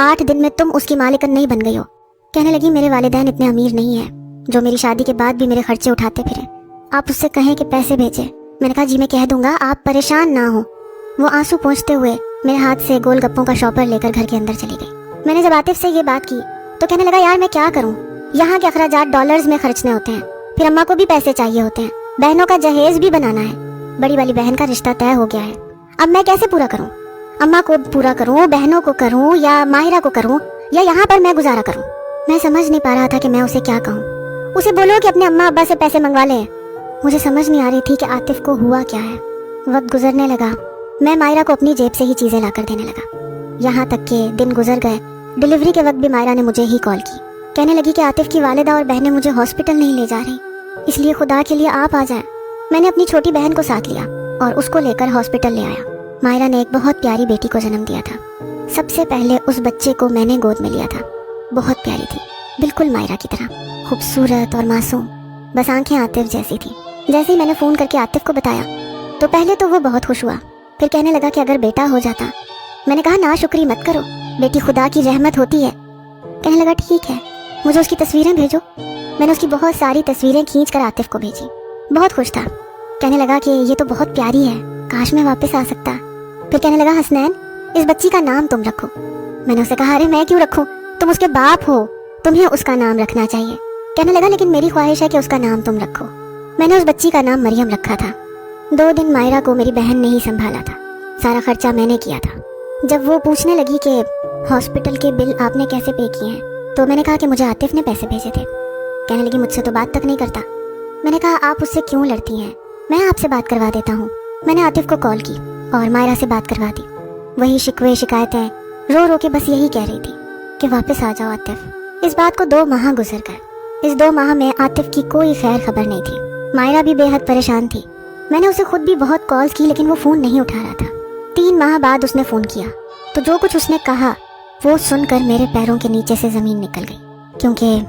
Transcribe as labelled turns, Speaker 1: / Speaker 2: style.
Speaker 1: 8 दिन में तुम उसकी मालिकन नहीं बन गई हो। कहने लगी मेरे वालिदैन इतने अमीर नहीं हैं जो मेरी शादी के बाद भी मेरे खर्चे उठाते फिरे, आप उससे कहें कि पैसे भेजे। मैंने कहा जी मैं कह दूंगा, आप परेशान ना हो। वो आंसू पोंछते हुए मेरे हाथ से गोलगप्पों का शॉपर लेकर घर के अंदर चली गई। मैंने जब आतिफ से ये बात की तो कहने लगा यार मैं क्या करूं, यहाँ के अखराजात डॉलर्स में खर्चने होते हैं, फिर अम्मा को भी पैसे चाहिए होते हैं, बहनों का जहेज भी बनाना है, बड़ी वाली बहन का रिश्ता तय हो गया है, अब मैं कैसे पूरा करूं? अम्मा को पूरा करूं, बहनों को करूं या माहिरा को करूं या यहाँ पर मैं गुजारा करूं? मैं समझ नहीं पा रहा था कि मैं उसे क्या कहूँ। उसे बोलो कि अपने अम्मा अब्बा से पैसे मंगवा ले। मुझे समझ नहीं आ रही थी कि आतिफ को हुआ क्या है। वक्त गुजरने लगा, मैं माहिरा को अपनी जेब से ही चीजें लाकर देने लगा। यहाँ तक के दिन गुजर गए। डिलीवरी के वक्त भी माहिरा ने मुझे ही कॉल की, कहने लगी कि आतिफ की वालिदा और बहनें मुझे हॉस्पिटल नहीं ले जा रही, इसलिए खुदा के लिए आप आ जाएं। मैंने अपनी छोटी बहन को साथ लिया और उसको लेकर हॉस्पिटल ले आया। माहिरा ने एक बहुत प्यारी बेटी को जन्म दिया था। सबसे पहले उस बच्चे को मैंने गोद में लिया था। बहुत प्यारी थी, बिल्कुल माहिरा की तरह, खूबसूरत और मासूम, बस आंखें आतिफ जैसी थी। जैसे ही मैंने फ़ोन करके आतिफ को बताया तो पहले तो वो बहुत खुश हुआ, फिर कहने लगा कि अगर बेटा हो जाता। मैंने कहा ना शुक्री मत करो, बेटी खुदा की रहमत होती है। कहने लगा ठीक है, मुझे उसकी तस्वीरें भेजो। मैंने उसकी बहुत सारी तस्वीरें खींच कर आतिफ को भेजी। बहुत खुश था, कहने लगा कि ये तो बहुत प्यारी है, काश मैं वापस आ सकता। फिर कहने लगा हसनैन इस बच्ची का नाम तुम रखो। मैंने उसे कहा अरे मैं क्यों रखूं, तुम उसके बाप हो, तुम्हें उसका नाम रखना चाहिए। कहने लगा लेकिन मेरी ख्वाहिश है कि उसका नाम तुम रखो। मैंने उस बच्ची का नाम मरियम रखा था। 2 दिन माहिरा को मेरी बहन ने ही संभाला था, सारा खर्चा मैंने किया था। जब वो पूछने लगी कि हॉस्पिटल के बिल आपने कैसे पे किए हैं तो मैंने कहा कि मुझे आतिफ ने पैसे भेजे थे। कहने लगी मुझसे तो बात तक नहीं करता। मैंने कहा आप उससे क्यों लड़ती हैं, मैं आपसे बात करवा देता हूँ। मैंने आतिफ को कॉल की और माहिरा से बात करवा दी। वही शिकवे शिकायतें, रो रो के बस यही कह रही थी कि वापस आ जाओ आतिफ। इस बात को 2 माह गुजर गए। इस 2 माह में आतिफ की कोई खैर खबर नहीं थी। माहिरा भी बेहद परेशान थी। मैंने उसे खुद भी बहुत कॉल्स की लेकिन वो फ़ोन नहीं उठा रहा था। 3 माह बाद उसने फ़ोन किया तो जो कुछ उसने कहा वो सुनकर मेरे पैरों के नीचे से ज़मीन निकल गई, क्योंकि